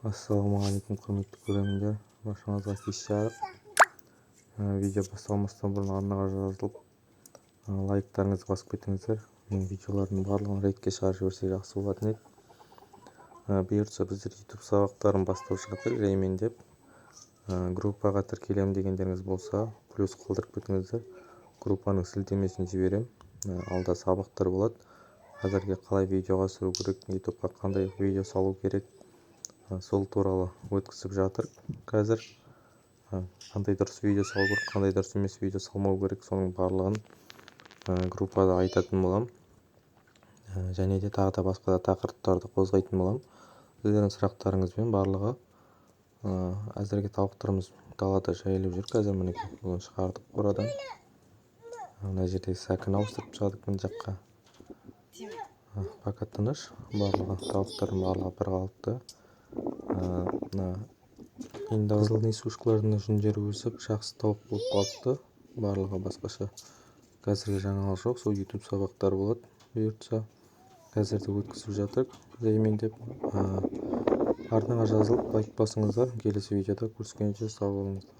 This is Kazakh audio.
Ассалаумағалейкум құрметті көрермендер, баршаңызға кеш жарық. Видео басталмастан бұрын арнаға жазылып лайктарыңызды басып кетіңіздер. Менің видеолардың барлығын рейтке шығарып жіберсе жақсы болатын еді. Бұйыртса біздер YouTube сабақтарын бастап жатыр жаймен деп. Группаға тіркелем дегендеріңіз болса, плюс қалдырып кетіңіздер. Группаның сілтемесін жіберем. Алда сабақтар болады. Қазірге қалай видеоға түсіру керек, YouTubeға қандай видео салу керек, сол туралы өткізіп жатыр. Қазір қандай дұрыс видео салу керек, қандай дұрыс емес видео салмау керек, соның барлығын группада айтатын болам. Және де тағы да басқа да тақырыптарды қозғайтын болам. Сіздердің сұрақтарыңызбен барлығы. Әзірге тауықтарымыз далада жайылып жүр. Қазір мінекей оны шығардық қорадан. Мына жерде сәкін ауыстырып шығардық мына жаққа. Пока тыныш, барлығы тауықтардың барлығы бір қалыпты. Енді қызыл несушкалардың жүндері өсіп жақсы тауық болып қалыпты. Барлығы басқаша қазірге жаңалық жоқ. Сол YouTube сабақтары болады. Бұйыртса қазірде өткізіп жатыр жаймен деп. Арнаға жазылып лайк басыңыздар. Келесі видеода көріскенше сау болыңыздар.